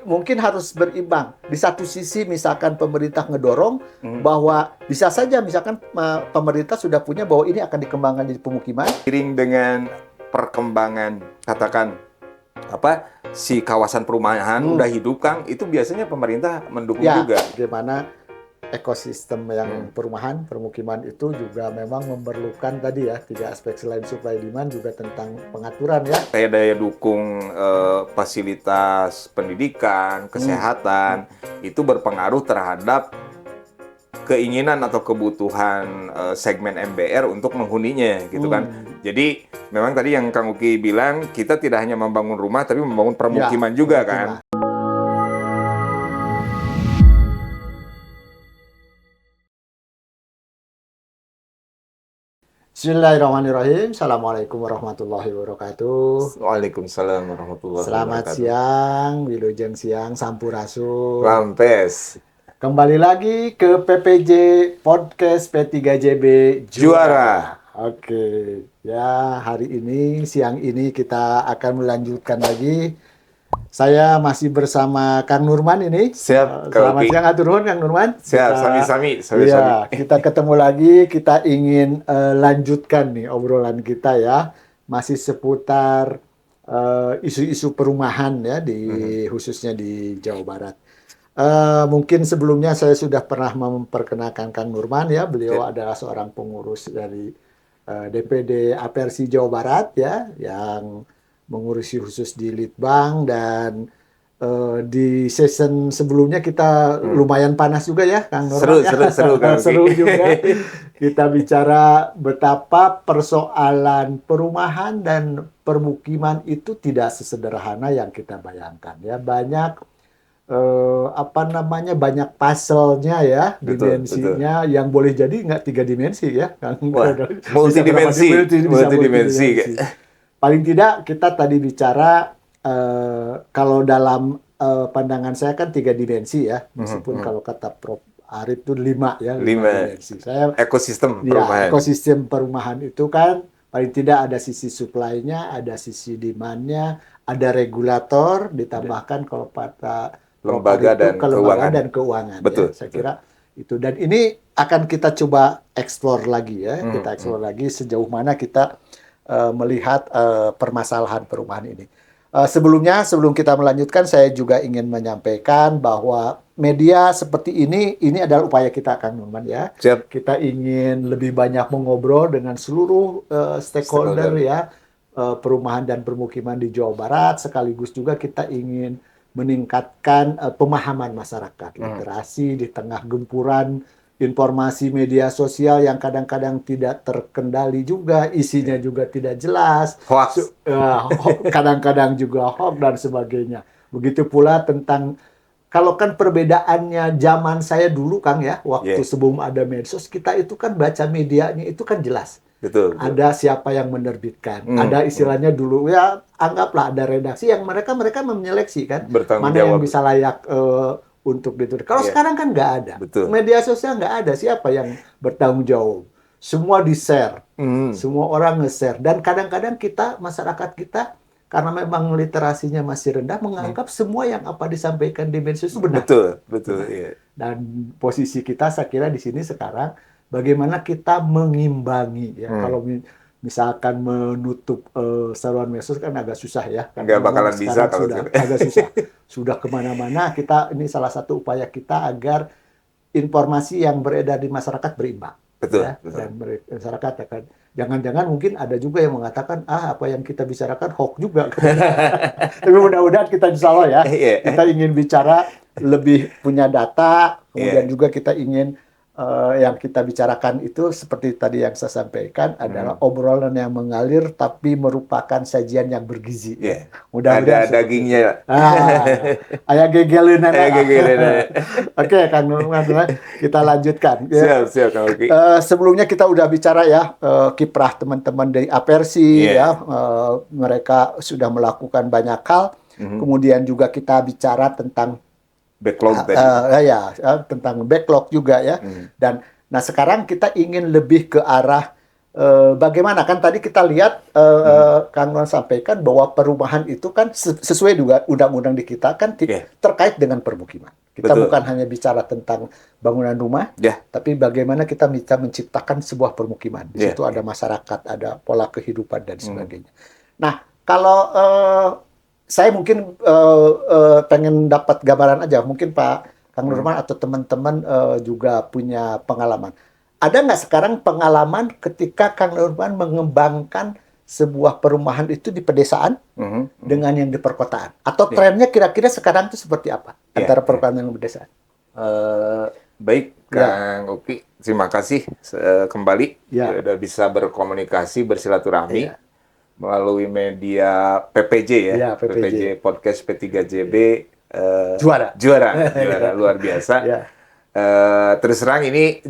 mungkin harus berimbang. Di satu sisi misalkan pemerintah ngedorong bahwa bisa saja misalkan pemerintah sudah punya bahwa ini akan dikembangkan jadi pemukiman. Seiring dengan perkembangan katakan si kawasan perumahan udah hidup Kang, itu biasanya pemerintah mendukung juga. Bagaimana ekosistem yang perumahan, permukiman itu juga memang memerlukan tadi ya 3 aspek selain supply demand juga tentang pengaturan ya. Kayak daya dukung fasilitas pendidikan, kesehatan itu berpengaruh terhadap keinginan atau kebutuhan segmen MBR untuk menghuninya gitu kan. Jadi memang tadi yang Kang Uki bilang kita tidak hanya membangun rumah tapi membangun permukiman juga kan. Bismillahirrahmanirrahim. Assalamualaikum warahmatullahi wabarakatuh. Waalaikumsalam warahmatullahi Selamat wabarakatuh. siang, wilujeng siang, sampurasun. Rampes. Kembali lagi ke PPJ Podcast P3JB Juara. Oke, ya hari ini, siang ini kita akan melanjutkan lagi. Saya masih bersama Kang Nurman ini. Siap, Selamat siang, atur nuhun Kang Nurman. Siap, sami-sami. Ya, kita ketemu lagi, kita ingin lanjutkan nih obrolan kita ya. Masih seputar isu-isu perumahan ya, khususnya di Jawa Barat. Mungkin sebelumnya saya sudah pernah memperkenalkan Kang Nurman ya. Beliau adalah seorang pengurus dari DPD Apersi Jawa Barat ya, yang mengurusi khusus di Litbang. Dan di season sebelumnya kita lumayan panas juga ya Kang Nurman. Seru juga. Kita bicara betapa persoalan perumahan dan permukiman itu tidak sesederhana yang kita bayangkan ya. Banyak banyak puzzle-nya ya, dimensinya betul. Yang boleh jadi nggak 3 dimensi ya. Multidimensi. Paling tidak kita tadi bicara kalau dalam pandangan saya kan 3 dimensi ya, meskipun kalau kata Prof. Arif itu 5 ya, 5 dimensi. Saya ekosistem perumahan. Ya, ekosistem perumahan itu kan paling tidak ada sisi supply-nya, ada sisi demand-nya, ada regulator, ditambahkan kalau pada lembaga dan keuangan. Betul. Ya, saya kira itu. Dan ini akan kita coba explore lagi ya, kita explore lagi sejauh mana kita melihat permasalahan perumahan ini. Sebelum kita melanjutkan, saya juga ingin menyampaikan bahwa media seperti ini adalah upaya kita, Kang Nurman ya. Siap. Kita ingin lebih banyak mengobrol dengan seluruh stakeholder ya, perumahan dan permukiman di Jawa Barat. Sekaligus juga kita ingin meningkatkan pemahaman masyarakat, literasi di tengah gempuran informasi media sosial yang kadang-kadang tidak terkendali juga, isinya juga tidak jelas, hoax, kadang-kadang juga hoax dan sebagainya. Begitu pula tentang, kalau kan perbedaannya zaman saya dulu Kang ya, waktu sebelum ada medsos, kita itu kan baca medianya itu kan jelas. Betul. Ada siapa yang menerbitkan, ada istilahnya dulu ya, anggaplah ada redaksi yang mereka menyeleksi kan, mana yang bisa layak untuk ditulis. Kalau sekarang kan nggak ada. Betul. Media sosial nggak ada. Siapa yang bertanggung jawab? Semua di-share. Semua orang nge-share. Dan kadang-kadang masyarakat kita, karena memang literasinya masih rendah, menganggap semua yang apa disampaikan di media sosial itu benar. Betul. Iya. Dan posisi kita, saya kira di sini sekarang, bagaimana kita mengimbangi. Ya. Kalau misalkan menutup saluran medsos kan agak susah ya. Nggak bakalan bisa kalau agak susah. Sudah kemana-mana, ini salah satu upaya kita agar informasi yang beredar di masyarakat berimbang. Betul. Dan masyarakat akan, jangan-jangan mungkin ada juga yang mengatakan, apa yang kita bicarakan hoax juga. Tapi mudah-mudahan kita insya Allah ya, kita ingin bicara lebih punya data, kemudian juga kita ingin yang kita bicarakan itu seperti tadi yang saya sampaikan adalah obrolan yang mengalir tapi merupakan sajian yang bergizi. Mudah-mudahan ada dagingnya. Ayah gegeleun. Oke, Kang Nurman, kita lanjutkan. Siap, Kang Uki. Sebelumnya kita udah bicara ya kiprah teman-teman dari Apersi ya, mereka sudah melakukan banyak hal. Kemudian juga kita bicara tentang backlog tentang backlog juga ya. Dan sekarang kita ingin lebih ke arah bagaimana kan tadi kita lihat Kang Non sampaikan bahwa perumahan itu kan sesuai juga undang-undang di kita kan terkait dengan permukiman. Kita Betul. bukan hanya bicara tentang bangunan rumah, tapi bagaimana kita bisa menciptakan sebuah permukiman. Di situ ada masyarakat, ada pola kehidupan dan sebagainya. Nah, kalau saya mungkin pengen dapat gambaran aja, mungkin Pak Kang Nurman atau teman-teman juga punya pengalaman. Ada nggak sekarang pengalaman ketika Kang Nurman mengembangkan sebuah perumahan itu di pedesaan dengan yang di perkotaan? Atau trennya kira-kira sekarang itu seperti apa antara perkotaan dan pedesaan? Baik, Kang Uki. Terima kasih kembali sudah bisa berkomunikasi, bersilaturahmi melalui media PPJ PPJ Podcast P3JB. Juara luar biasa. Terus terang ini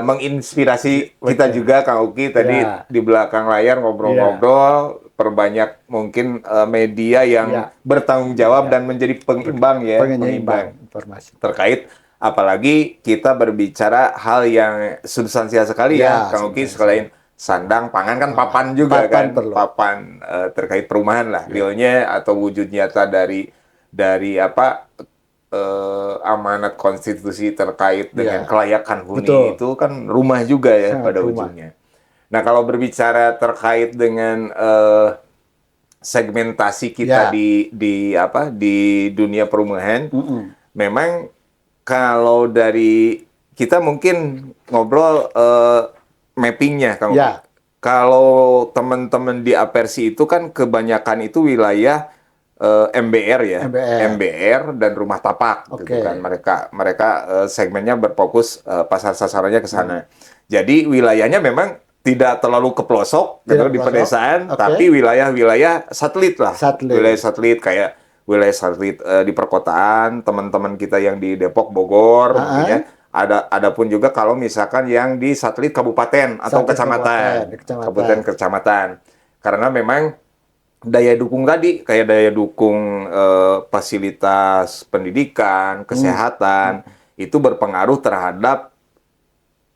menginspirasi kita juga, Kang Uki. Tadi di belakang layar ngobrol-ngobrol, perbanyak mungkin media yang bertanggung jawab dan menjadi pengimbang pengimbang informasi terkait, apalagi kita berbicara hal yang substansial sekali Kang Uki. Selain sandang, pangan kan papan juga papan terkait perumahan lah, realnya atau wujud nyata dari apa amanat konstitusi terkait dengan kelayakan huni itu kan rumah juga pada ujungnya. Nah, kalau berbicara terkait dengan segmentasi kita di dunia perumahan, memang kalau dari kita mungkin ngobrol mappingnya, Kang. Kalau teman-teman di Apersi itu kan kebanyakan itu wilayah MBR MBR dan rumah tapak gitu kan. Mereka segmennya berfokus pasar sasarannya ke sana. Jadi wilayahnya memang tidak terlalu ke pelosok gitu di pedesaan, tapi wilayah-wilayah satelit lah. Wilayah satelit kayak wilayah satelit di perkotaan, teman-teman kita yang di Depok, Bogor mungkin ada pun juga kalau misalkan yang di satelit kabupaten atau kecamatan. Kabupaten kecamatan. Karena memang daya dukung tadi, kayak daya dukung fasilitas pendidikan, kesehatan, itu berpengaruh terhadap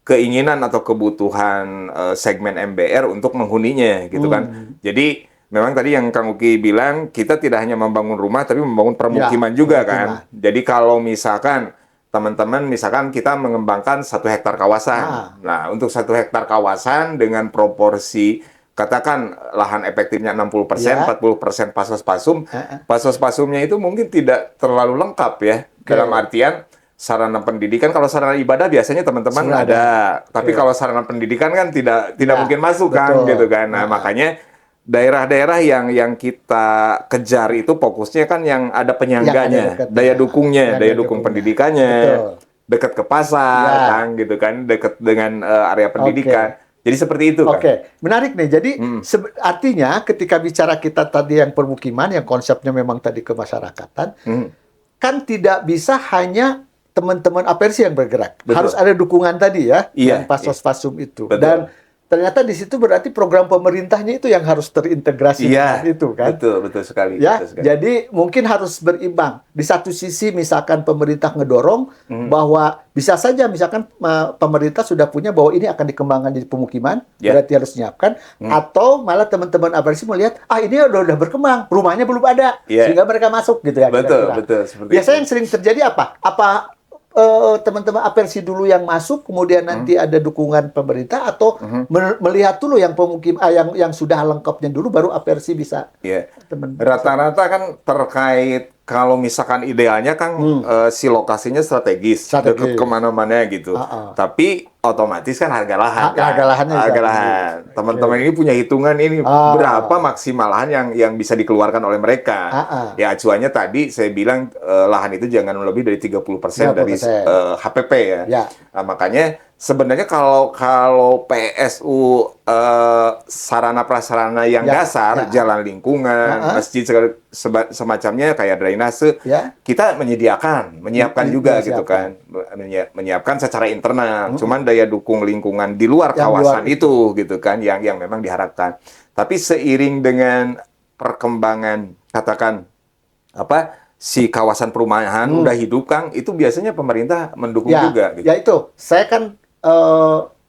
keinginan atau kebutuhan segmen MBR untuk menghuninya, gitu kan. Jadi, memang tadi yang Kang Uki bilang, kita tidak hanya membangun rumah, tapi membangun permukiman juga kan. Jadi, kalau misalkan teman-teman, misalkan kita mengembangkan 1 hektar kawasan. Nah, untuk 1 hektar kawasan dengan proporsi katakan lahan efektifnya 60%, 40% pasos-pasum. Pasos-pasumnya itu mungkin tidak terlalu lengkap dalam artian sarana pendidikan. Kalau sarana ibadah biasanya teman-teman ada. Tapi kalau sarana pendidikan kan tidak mungkin masuk kan gitu kan. Nah, makanya daerah-daerah yang kita kejar itu fokusnya kan yang ada penyangganya, daya dukungnya, daya dukung pendidikannya, dekat ke pasar kan gitu kan, dekat dengan area pendidikan. Jadi seperti itu, kan? Menarik nih. Jadi artinya ketika bicara kita tadi yang permukiman, yang konsepnya memang tadi kemasyarakatan, kan tidak bisa hanya teman-teman Apersi yang bergerak. Harus ada dukungan tadi yang pasos-pasum itu. Dan ternyata di situ berarti program pemerintahnya itu yang harus terintegrasi dengan itu kan. Betul sekali. Jadi mungkin harus berimbang. Di satu sisi misalkan pemerintah ngedorong bahwa bisa saja misalkan pemerintah sudah punya bahwa ini akan dikembangkan di pemukiman, berarti harus menyiapkan. Atau malah teman-teman Apersi melihat, ini udah berkembang, rumahnya belum ada, sehingga mereka masuk gitu ya. Betul. Biasanya yang sering terjadi apa? Teman-teman Apersi dulu yang masuk, kemudian nanti ada dukungan pemerintah, atau melihat dulu yang yang sudah lengkapnya dulu, baru Apersi bisa. Rata-rata kan terkait kalau misalkan idealnya kan si lokasinya strategis. Dekat kemana-mana gitu. Tapi otomatis kan harga lahan. Harga lahan. Teman-teman ini punya hitungan ini berapa maksimal lahan yang bisa dikeluarkan oleh mereka. Ya acuannya tadi saya bilang lahan itu jangan lebih dari 30% dari HPP ya. Nah, makanya sebenarnya kalau PSU sarana prasarana yang dasar, jalan lingkungan, masjid semacamnya kayak drainase, kita menyiapkan juga gitu kan, menyiapkan secara internal. Cuman daya dukung lingkungan di luar kawasan itu gitu kan yang memang diharapkan. Tapi seiring dengan perkembangan katakan si kawasan perumahan udah hidup, Kang, itu biasanya pemerintah mendukung juga gitu. Ya itu, saya kan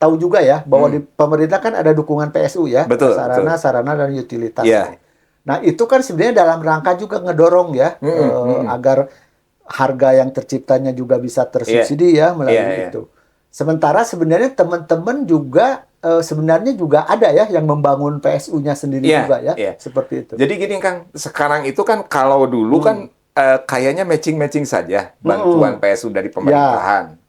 tahu juga ya bahwa di pemerintah kan ada dukungan PSU ya, Betul, sarana dan utilitas. Iya. Nah, itu kan sebenarnya dalam rangka juga ngedorong ya agar harga yang terciptanya juga bisa tersubsidi ya melalui itu. Sementara sebenarnya teman-teman juga sebenarnya juga ada ya yang membangun PSU-nya sendiri juga ya, seperti itu. Jadi gini Kang, sekarang itu kan kalau dulu kan kayaknya matching-matching saja bantuan PSU dari pemerintahan.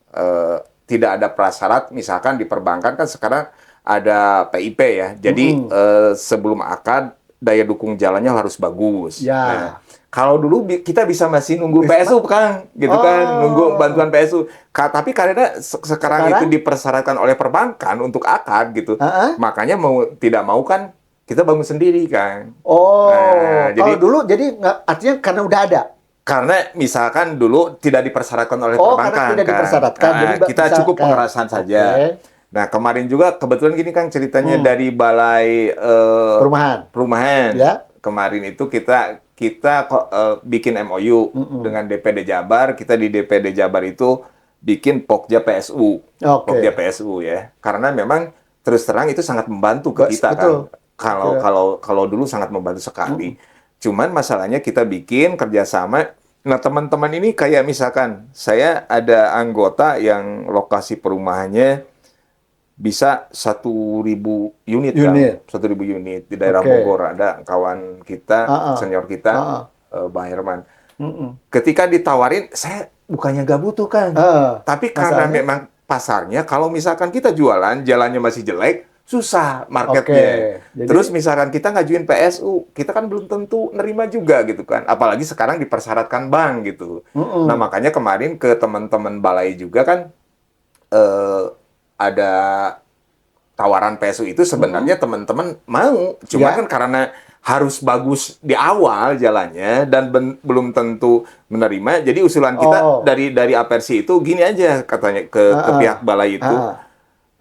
Tidak ada prasyarat, misalkan di perbankan kan sekarang ada PIP ya. Jadi sebelum akad daya dukung jalannya harus bagus. Ya. Nah, kalau dulu kita bisa masih nunggu PSU Kang, gitu kan, nunggu bantuan PSU. Tapi karena sekarang itu dipersyaratkan oleh perbankan untuk akad gitu, makanya mau tidak mau kan kita bangun sendiri Kang. Nah, kalau dulu jadi artinya karena udah ada. Karena misalkan dulu tidak dipersyaratkan oleh perbankan, karena tidak dipersyaratkan. Jadi kita cukup pengerasan saja. Nah, kemarin juga kebetulan gini Kang ceritanya dari Balai Perumahan. Ya. Kemarin itu kita bikin MOU dengan DPD Jabar. Kita di DPD Jabar itu bikin Pokja PSU. Pokja PSU ya. Karena memang terus terang itu sangat membantu ke kita kan. Kalau dulu sangat membantu sekali. Cuman masalahnya kita bikin kerjasama. Nah, teman-teman ini kayak misalkan saya ada anggota yang lokasi perumahannya bisa 1.000 unit. Kan? 1.000 unit di daerah Bogor. Ada kawan kita, senior kita, Bang Herman. Ketika ditawarin, saya bukannya nggak butuh kan. Tapi karena memang pasarnya, kalau misalkan kita jualan, jalannya masih jelek, susah marketnya. Jadi, terus misalkan kita ngajuin PSU, kita kan belum tentu nerima juga gitu kan. Apalagi sekarang dipersyaratkan bank gitu. Nah, makanya kemarin ke teman-teman balai juga kan ada tawaran PSU itu sebenarnya teman-teman mau. Cuma kan karena harus bagus di awal jalannya dan belum tentu menerima. Jadi usulan kita dari Apersi itu gini aja katanya ke pihak balai itu.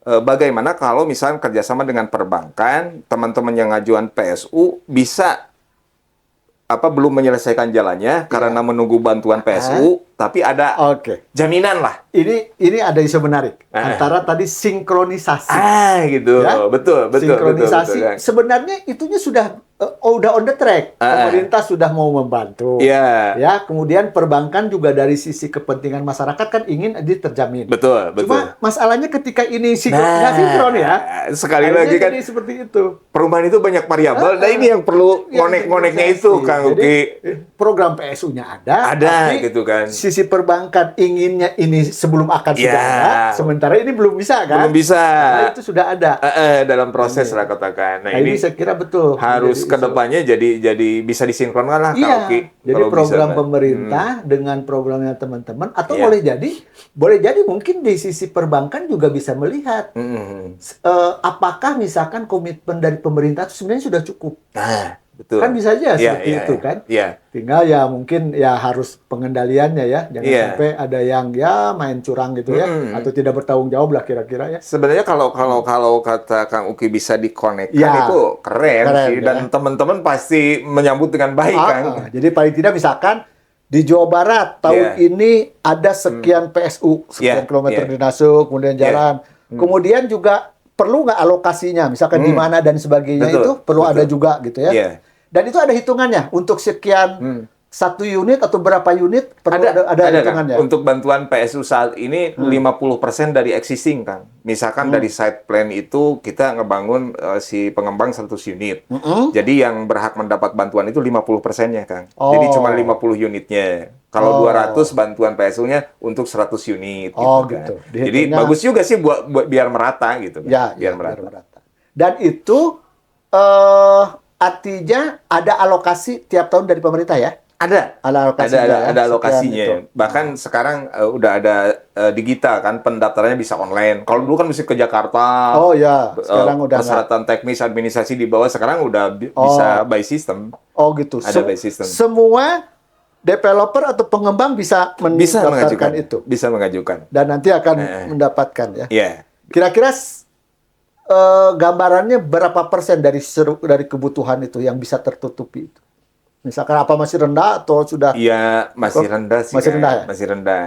Bagaimana kalau misalnya kerjasama dengan perbankan, teman-teman yang ngajuan PSU bisa belum menyelesaikan jalannya karena menunggu bantuan PSU, tapi ada jaminan lah. Ini ada isu menarik antara tadi sinkronisasi. Gitu, ya? betul. Sinkronisasi betul. Sebenarnya itunya sudah udah on the track. Pemerintah sudah mau membantu. Ya, kemudian perbankan juga dari sisi kepentingan masyarakat kan ingin terjamin. Betul. Cuma masalahnya ketika ini sinkron ya. Sekali lagi kan seperti itu. Perubahan itu banyak variabel. Nah, ini yang perlu ngonek-ngoneknya itu Kang Uki. Program PSU-nya ada tapi gitu kan. Sisi perbankan inginnya ini sebelum akan sudah ada, sementara ini belum bisa kan? Belum bisa. Nah, itu sudah ada. Dalam proses lah katakan. Nah, ini saya kira betul. Harus kedepannya jadi bisa disinkronkan lah Kang Uki. Jadi program pemerintah dengan programnya teman-teman atau boleh jadi mungkin di sisi perbankan juga bisa melihat apakah misalkan komitmen dari pemerintah itu sebenarnya sudah cukup. Betul. Kan bisa aja seperti itu kan. Tinggal ya mungkin ya harus pengendaliannya ya. Jangan sampai ada yang main curang gitu ya. Atau tidak bertanggung jawab lah kira-kira ya. Sebenarnya kalau kata Kang Uki bisa dikonekkan itu keren sih. Dan teman-teman pasti menyambut dengan baik kan. Jadi paling tidak misalkan di Jawa Barat tahun ini ada sekian PSU, sekian kilometer dinasuk, kemudian jalan. Kemudian juga perlu nggak alokasinya, misalkan di mana dan sebagainya itu perlu ada juga gitu ya. Dan itu ada hitungannya untuk sekian satu unit atau berapa unit perlu ada hitungannya. Kan? Untuk bantuan PSU saat ini 50% dari existing Kang. Misalkan dari site plan itu kita ngebangun si pengembang 100 unit. Jadi yang berhak mendapat bantuan itu 50%-nya Kang. Jadi cuma 50 unitnya. Kalau 200 bantuan PSU-nya untuk 100 unit gitu kan. Jadi bagus juga sih buat biar merata gitu kan. Biar merata. Dan itu artinya ada alokasi tiap tahun dari pemerintah ya? Ada alokasinya. Bahkan sekarang udah ada digital kan, pendaftarannya bisa online. Kalau dulu kan mesti ke Jakarta. Sekarang udah persyaratan teknis administrasi di bawah, sekarang udah bisa by system. Gitu. Ada by system. Semua developer atau pengembang bisa mendaftarkan itu. Bisa mengajukan. Dan nanti akan mendapatkan ya. Kira-kira gambarannya berapa persen dari kebutuhan itu yang bisa tertutupi itu? Misalkan apa masih rendah atau sudah Iya, masih rendah sih masih kan. rendah ya? Masih rendah.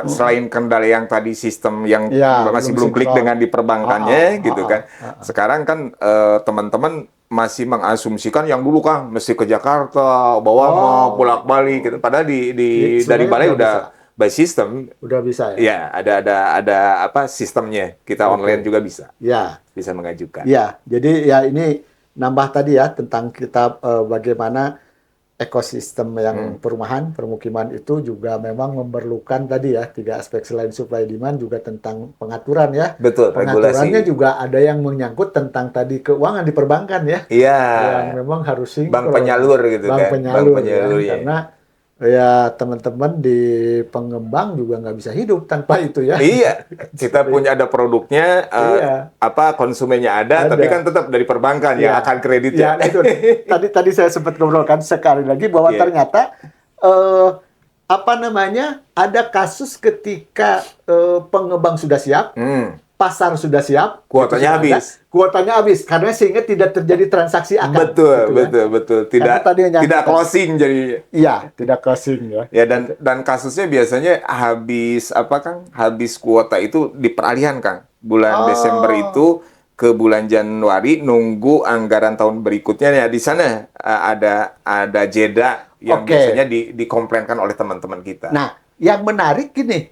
Selain kendala yang tadi sistem yang Ya, masih belum belum klik sinkron. dengan di perbankannya gitu kan. Ah. Sekarang kan teman-teman masih mengasumsikan yang dulu kan mesti ke Jakarta, bawa mau bolak-balik gitu. Padahal dari Sebenarnya Balai udah bisa. udah by system. Udah bisa ya? Ya, ada apa sistemnya. Kita online Oke. juga bisa Ya. mengajukan. Ya, jadi ya ini nambah tadi ya tentang kita bagaimana ekosistem yang perumahan, permukiman itu juga memang memerlukan tadi ya tiga aspek selain supply demand juga tentang pengaturan ya. Betul, Pengaturannya regulasi. juga ada yang menyangkut tentang tadi keuangan di perbankan ya, Iya, yang memang harus bank sinkron. penyalur gitu Bank kan, bank penyalur ya, penyalurnya. karena ya teman-teman di pengembang juga nggak bisa hidup tanpa itu ya. Iya, kita punya ada produknya, Iya. apa konsumennya ada, tapi kan Ada. tetap dari perbankan yang Ya, akan ya kreditnya. itu tadi saya sempat ngobrolkan sekali lagi bahwa Iya. ternyata apa namanya ada kasus ketika pengembang sudah siap, pasar sudah siap, Kuotanya itu sudah ada, habis. kuotanya habis karena sehingga tidak terjadi transaksi akad. Betul, gitu ya. betul. Karena tadi yang Tidak nyangkut. closing jadi. Iya, tidak closing ya. Ya dan kasusnya biasanya habis apa Kang? Habis kuota itu diperalihan Kang. Bulan Desember Oh, itu ke bulan Januari nunggu anggaran tahun berikutnya ya di sana ada jeda yang oke. biasanya dikomplainkan oleh teman-teman kita. Nah, yang menarik gini,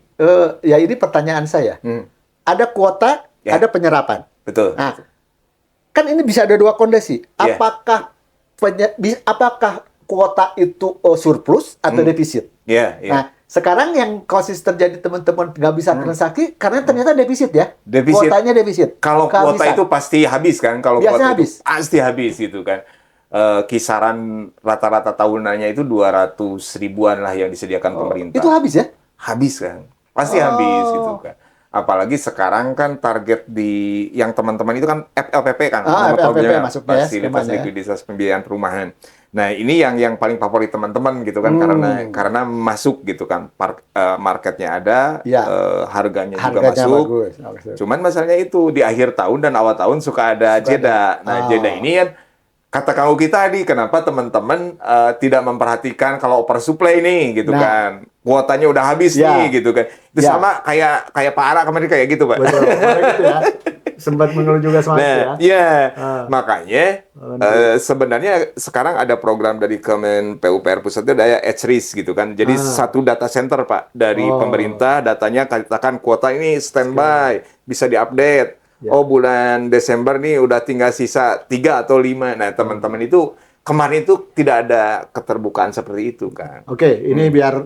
ya ini pertanyaan saya. Hmm, Ada kuota, Ya. ada penyerapan. betul. Nah, kan ini bisa ada dua kondisi. Iya. Apakah kuota itu surplus atau defisit? Iya, iya. Nah, sekarang yang kasus terjadi teman-teman nggak bisa transaksi karena ternyata defisit ya. Defisit. Kuotanya defisit. Kalau kuota Kehabisan. itu pasti habis kan? Kalau Biasanya kuota itu habis. pasti habis gitu kan. Kisaran rata-rata tahunannya itu 200 ribuan lah yang disediakan pemerintah. Itu habis ya? Habis kan? Pasti habis gitu kan. Apalagi sekarang kan target yang teman-teman itu kan FLPP kan, nama FLPP programnya masuknya ya, Fasilitas skemanya ya. Likuiditas Pembiayaan Perumahan. Nah ini yang paling favorit teman-teman gitu kan, karena masuk gitu kan, marketnya ada, Ya. harganya juga Harganya masuk. bagus. Cuman masalahnya itu di akhir tahun dan awal tahun suka ada jeda. Nah jeda ini kan kata kau kita tadi, kenapa teman-teman tidak memperhatikan kalau oversupply nih gitu Nah. kan, kuotanya udah habis Ya. nih gitu kan. Itu Ya. sama kayak Pak Ara kemarin kayak gitu Pak. Betul. Kemarin gitu ya. Sempat mengeluh juga sama itu ya. Nah, iya. Ah. Makanya sebenarnya sekarang ada program dari Kemen PUPR Pusat itu ada HRIS gitu kan. Jadi satu data center Pak dari pemerintah, datanya katakan kuota ini standby, bisa diupdate. Ya. Oh bulan Desember nih udah tinggal sisa 3 atau 5. Nah teman-teman itu kemarin itu tidak ada keterbukaan seperti itu kan. Oke, ini biar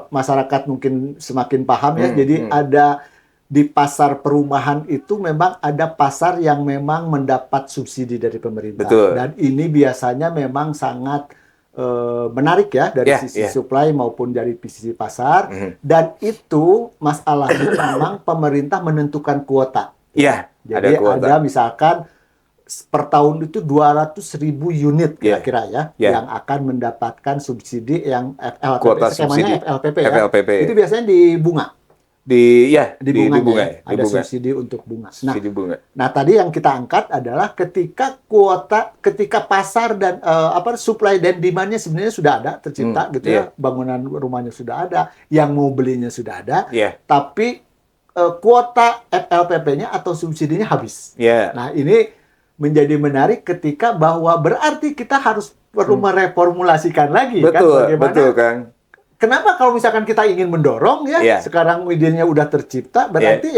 masyarakat mungkin semakin paham ya. Jadi ada di pasar perumahan itu memang ada pasar yang memang mendapat subsidi dari pemerintah. Betul. Dan ini biasanya memang sangat menarik ya dari Ya, sisi ya. supply maupun dari sisi pasar. Dan itu masalahnya memang pemerintah menentukan kuota. Iya, Jadi ada kuota. ada misalkan per tahun itu 200.000 unit kira-kira ya yang akan mendapatkan subsidi yang FLPP, Kuota skemanya subsidi. FLPP ya. FLPP. Itu biasanya di bunga. Di Bunganya bunga, ya. di Ada bunga. subsidi untuk bunga. Subsidi bunga. Nah, tadi yang kita angkat adalah ketika pasar dan supply dan demand-nya sebenarnya sudah ada tercipta gitu ya. Bangunan rumahnya sudah ada, yang mau belinya sudah ada. Iya. Tapi kuota FLPP-nya atau subsidinya habis. Iya. Nah, ini menjadi menarik ketika bahwa berarti kita harus perlu mereformulasikan lagi kan Betul, bagaimana. betul Kang. Kenapa kalau misalkan kita ingin mendorong ya, Iya. sekarang idenya udah tercipta, berarti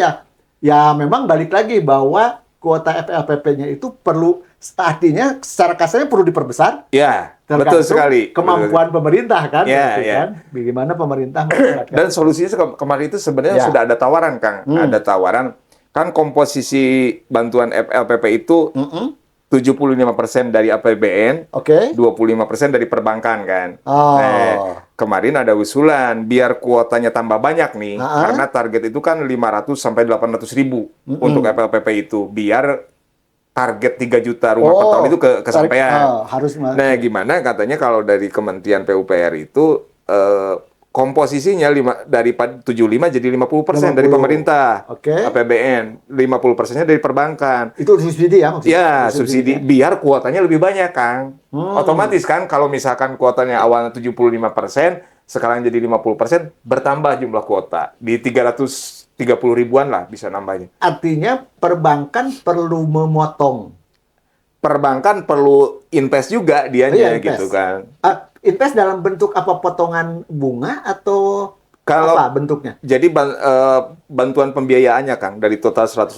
ya memang balik lagi bahwa kuota FLPP-nya itu perlu artinya secara kasarnya perlu diperbesar. Ya, Tergantung betul sekali. kemampuan pemerintah kan, Ya, berarti ya. kan? Bagaimana pemerintah menggunakan. Dan solusinya kemarin itu sebenarnya Ya. sudah ada tawaran, Kang. Ada tawaran. Kan komposisi bantuan FLPP itu 75% dari APBN, Oke. 25% dari perbankan kan. Oh. Nah, kemarin ada usulan biar kuotanya tambah banyak nih, karena target itu kan 500 sampai 800 ribu untuk FLPP itu, biar target 3 juta rumah per tahun itu kesampaian. Harus Nah, gimana katanya kalau dari Kementerian PUPR itu komposisinya dari 75 jadi 50% dari 50. pemerintah. Oke. APBN, 50%-nya dari perbankan. Itu subsidi ya maksudnya? Ya, subsidi biar kuotanya lebih banyak, Kang. Otomatis kan kalau misalkan kuotanya awalnya 75%, sekarang jadi 50%, bertambah jumlah kuota. Di 330 ribuan lah bisa nambahnya. Artinya perbankan perlu memotong. Perbankan perlu invest juga dianya Invest. gitu kan. Invest dalam bentuk apa, potongan bunga atau Kalau apa bentuknya? jadi bantuan pembiayaannya Kang dari total 168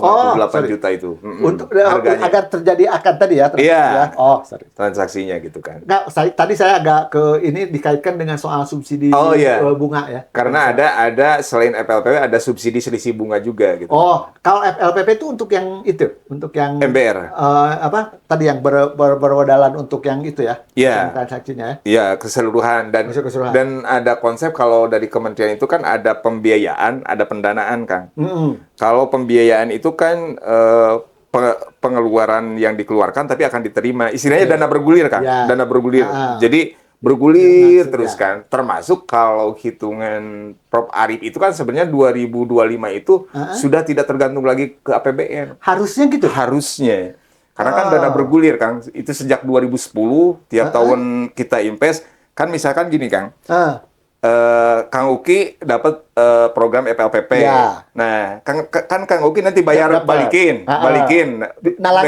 juta itu. Untuk harganya. agar terjadi akad tadi ya. Iya. Ya? Oh, sorry. Transaksinya gitu kan. Nggak, tadi saya agak ke ini dikaitkan dengan soal subsidi bunga ya. Karena ada selain FLPW ada subsidi selisih bunga juga gitu. Oh, kalau FLPP itu untuk yang itu, untuk yang MBR. Apa tadi yang bermodalan untuk yang itu ya? Iya. Transaksinya ya. Iya, keseluruhan dan ada konsep kalau dari kementerian itu kan ada pembiayaan, ada pendanaan, Kang. Kalau pembiayaan itu kan pengeluaran yang dikeluarkan tapi akan diterima. Istilahnya dana bergulir, Kang. Ya. Dana bergulir. Jadi bergulir terus kan. Termasuk kalau hitungan Prof. Arief itu kan sebenarnya 2025 itu sudah tidak tergantung lagi ke APBN. Harusnya gitu. Harusnya. Karena kan dana bergulir, Kang. Itu sejak 2010 tiap tahun kita invest. Kan misalkan gini, Kang. Kang Uki dapat program FLPP. Ya. Nah, Kang Uki nanti balikin.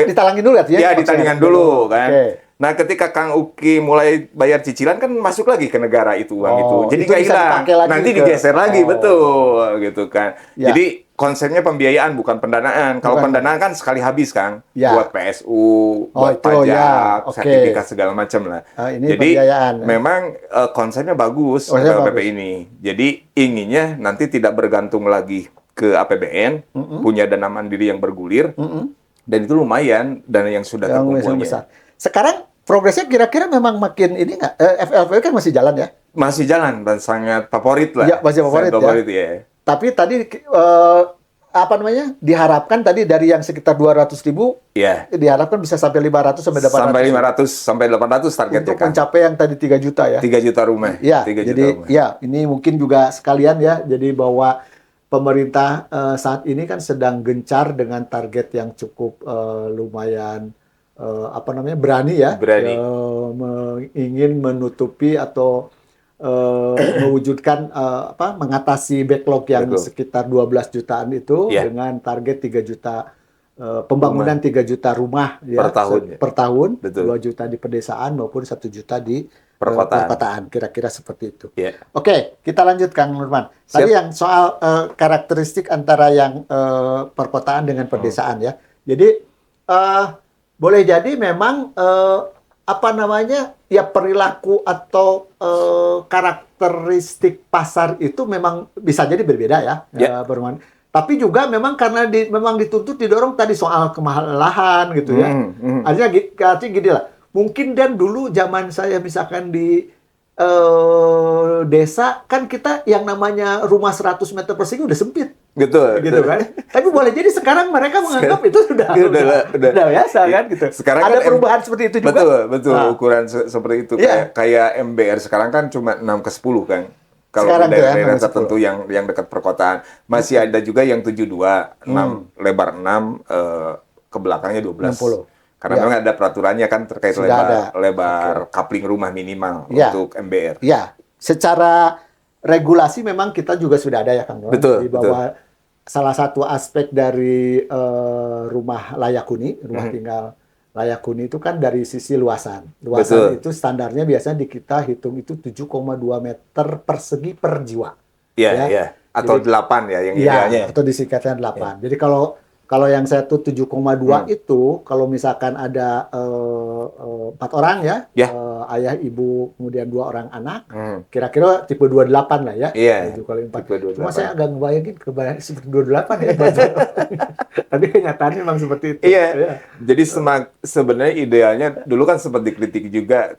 Ditalangin dulu ya? Ya, ditalangin dulu kan. Nah, ketika Kang Uki mulai bayar cicilan kan masuk lagi ke negara itu uang itu. Jadi nggak hilang. Nanti digeser lagi, betul gitu kan. Ya. Jadi konsepnya pembiayaan bukan pendanaan. Kalau pendanaan kan sekali habis, Kang. Ya. Buat PSU, buat pajak, sertifikat segala macam lah. Ini jadi pembiayaan, memang konsepnya bagus FLPP ini. Jadi inginnya nanti tidak bergantung lagi ke APBN, punya dana mandiri yang bergulir, dan itu lumayan dana yang sudah terkumpulnya. Sekarang progresnya kira-kira memang makin ini nggak? FLPW kan masih jalan ya? Masih jalan dan sangat favorit lah. Ya, masih favorit ya. Tapi tadi apa namanya? Diharapkan tadi dari yang sekitar 200.000, diharapkan bisa sampai 500 sampai 800. Sampai 500 sampai 800 targetnya, untuk mencapai yang tadi 3 juta ya. 3 juta rumah. Ya, 3 jadi juta rumah. Ya, ini mungkin juga sekalian ya. Jadi bahwa pemerintah saat ini kan sedang gencar dengan target yang cukup lumayan berani ya. Ingin menutupi atau mewujudkan mengatasi backlog yang sekitar 12 jutaan itu dengan target 3 juta pembangunan 3 juta rumah ya, per tahun 2 juta di pedesaan maupun 1 juta di perkotaan, kira-kira seperti itu. Oke, kita lanjut Kang Nurman. Tadi yang soal karakteristik antara yang perkotaan dengan pedesaan ya. Jadi boleh jadi memang perilaku atau karakteristik pasar itu memang bisa jadi berbeda ya, Berman. Tapi juga memang karena memang dituntut didorong tadi soal kemahalan lahan gitu ya. Artinya gini lah. Mungkin dan dulu zaman saya misalkan di desa kan kita yang namanya rumah 100 meter persegi udah sempit. Gitu kan. Tapi boleh jadi sekarang mereka menganggap itu sudah biasa kan gitu. Sekarang ada kan perubahan seperti itu juga. Betul. Ukuran seperti itu kayak MBR sekarang kan cuma 6/10 kan. Kalau di daerah tertentu yang dekat perkotaan. Masih ada juga yang 72, 6 lebar 6 ke belakangnya 12. 60. Karena memang ada peraturannya kan terkait lebar coupling rumah minimal untuk MBR. Ya, secara regulasi memang kita juga sudah ada ya Kang. Betul. Di bawah salah satu aspek dari rumah layak huni, rumah tinggal layak huni itu kan dari sisi luasan. Luasan itu standarnya biasanya di kita hitung itu 7,2 meter persegi per jiwa. Iya. Atau 8 ya yang idealnya. Atau disingkatkan 8. Jadi kalau yang saya tuh 7,2 itu kalau misalkan ada 4 orang ya, ayah, ibu, kemudian 2 orang anak, kira-kira tipe 28 lah ya. Iya. Kali 4. Cuma saya agak ngebayangin seperti 28 ya. Tapi kenyataannya memang seperti itu. Iya. Jadi sebenarnya idealnya dulu kan sempat dikritik juga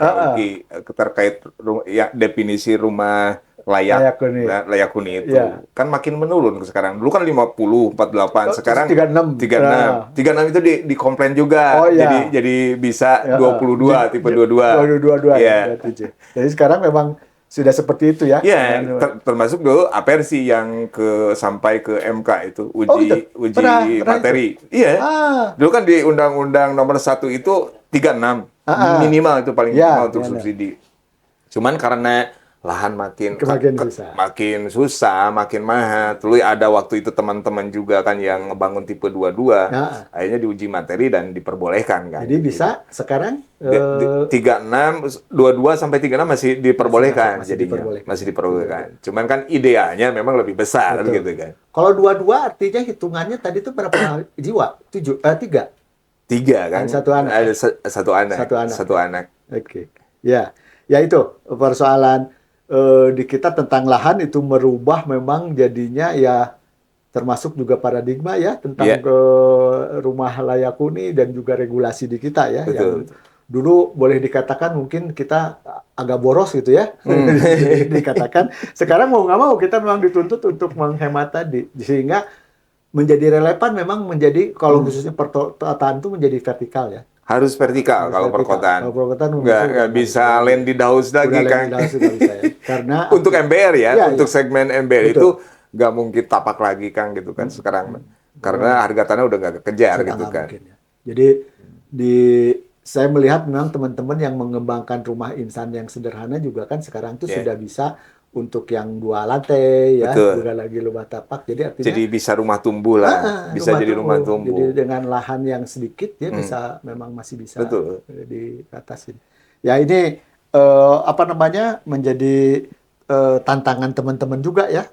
terkait definisi rumah layak huni itu kan makin menurun sekarang. Dulu kan 50, 48, sekarang 36. 36 itu dikomplain juga. Jadi bisa 22 tipe 22. Jadi sekarang memang sudah seperti itu ya. Ya, termasuk dulu apersi yang sampai ke MK itu gitu. uji Pernah materi. itu? Iya. Ah, Dulu kan di Undang-Undang Nomor 1 itu 36 minimal itu paling ya, minimal untuk subsidi. Cuman karena lahan makin susah, makin mahal. Dulu ada waktu itu teman-teman juga kan yang ngebangun tipe 22, akhirnya diuji materi dan diperbolehkan kan. Jadi bisa sekarang 36, 22 sampai 36 masih diperbolehkan jadinya. Masih diperbolehkan. Cuman kan idealnya memang lebih besar gitu kan. Kalau 22 artinya hitungannya tadi itu berapa jiwa? 3? 3 kan. Satu anak. Ada satu anak. Oke. Ya. Ya itu persoalan di kita tentang lahan itu merubah memang jadinya ya termasuk juga paradigma ya tentang rumah layak huni dan juga regulasi di kita ya. Betul. Yang dulu boleh dikatakan mungkin kita agak boros gitu ya. Dikatakan sekarang mau nggak mau kita memang dituntut untuk menghemat tadi sehingga menjadi relevan memang menjadi kalau khususnya perkotaan itu menjadi vertikal ya. Harus vertikal kalau perkotaan. Nggak bisa land di house lagi kan. Karena untuk MBR untuk segmen MBR itu nggak mungkin tapak lagi kan gitu kan sekarang. Karena harga tanah udah nggak kekejar gitu kan. Ya. Jadi saya melihat memang teman-teman yang mengembangkan rumah insan yang sederhana juga kan sekarang tuh sudah bisa untuk yang 2 lantai ya, bukan lagi rumah tapak. Jadi artinya bisa rumah tumbuh lah, bisa jadi rumah tumbuh. Jadi dengan lahan yang sedikit dia memang masih bisa diatasin. Ya ini menjadi tantangan teman-teman juga ya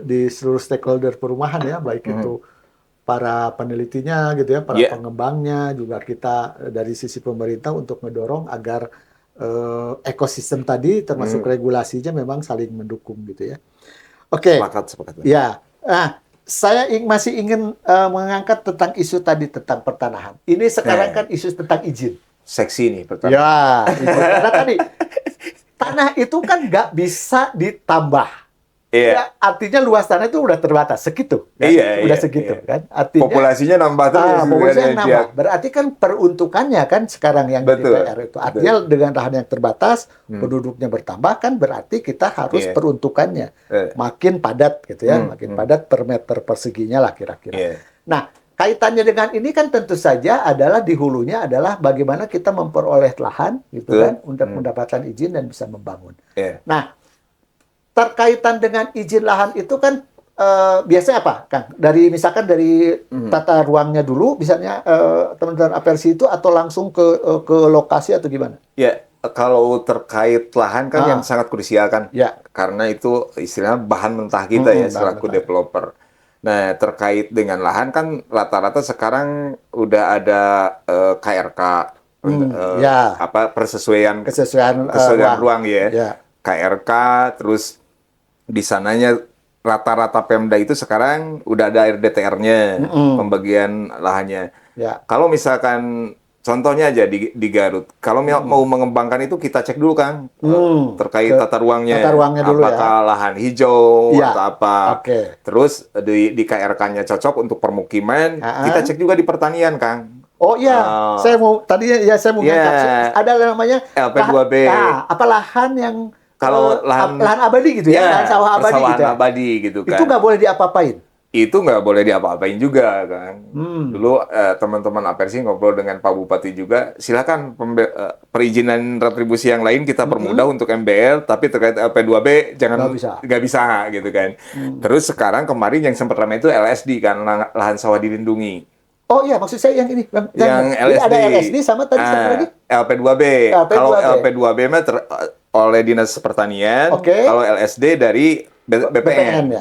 di seluruh stakeholder perumahan ya, baik itu para penelitinya gitu ya, para pengembangnya, juga kita dari sisi pemerintah untuk mendorong agar ekosistem tadi termasuk regulasinya memang saling mendukung gitu ya. Oke. Sepakat. Ya. Nah, saya masih ingin mengangkat tentang isu tadi tentang pertanahan. Ini sekarang kan isu tentang izin. Seksi nih pertanahan. Ya, karena tadi tanah itu kan nggak bisa ditambah. Ya, artinya luas tanah itu udah terbatas segitu. Kan? Udah segitu kan. Artinya populasinya nambah terus. Populasinya nambah. Berarti kan peruntukannya kan sekarang yang di DPR itu. Artinya dengan lahan yang terbatas, penduduknya bertambah kan berarti kita harus peruntukannya makin padat gitu ya, makin padat per meter perseginya lah kira-kira. Nah, kaitannya dengan ini kan tentu saja adalah di hulunya adalah bagaimana kita memperoleh lahan gitu kan untuk mendapatkan izin dan bisa membangun. Nah, terkaitan dengan izin lahan itu kan biasanya apa, Kang? Misalkan dari tata ruangnya dulu, misalnya teman-teman apersi itu atau langsung ke lokasi atau gimana? Ya, kalau terkait lahan kan yang sangat krusial kan, karena itu istilahnya bahan mentah kita ya selaku developer. Nah, terkait dengan lahan kan rata-rata sekarang udah ada KRK, kesesuaian ruang ya. KRK, terus di sananya rata-rata Pemda itu sekarang udah ada RDTR-nya, pembagian lahannya. Kalau misalkan contohnya aja di Garut, kalau mau mengembangkan itu kita cek dulu kan terkait tata ruangnya dulu apakah lahan hijau atau apa. Terus di KRK-nya cocok untuk permukiman, kita cek juga di pertanian, Kang. Oh iya, saya mau ngangkat. Ada namanya LP2B. Apa lahan yang kalau lahan abadi gitu ya, lahan sawah abadi gitu. Abadi gitu kan. Itu nggak boleh diapa-apain. Itu nggak boleh diapa-apain juga kan. Dulu teman-teman apersi ngobrol dengan Pak Bupati juga, silakan perizinan retribusi yang lain kita permudah untuk MBR, tapi terkait LP2B jangan nggak bisa gitu kan. Terus sekarang kemarin yang sempat ramai itu LSD kan, lahan sawah dilindungi. Oh iya, maksud saya yang ini, Bang. Yang LSD. Ada LSD sama tadi satu lagi? LP2B. Kalau LP2B mah oleh Dinas Pertanian, kalau LSD dari BPN.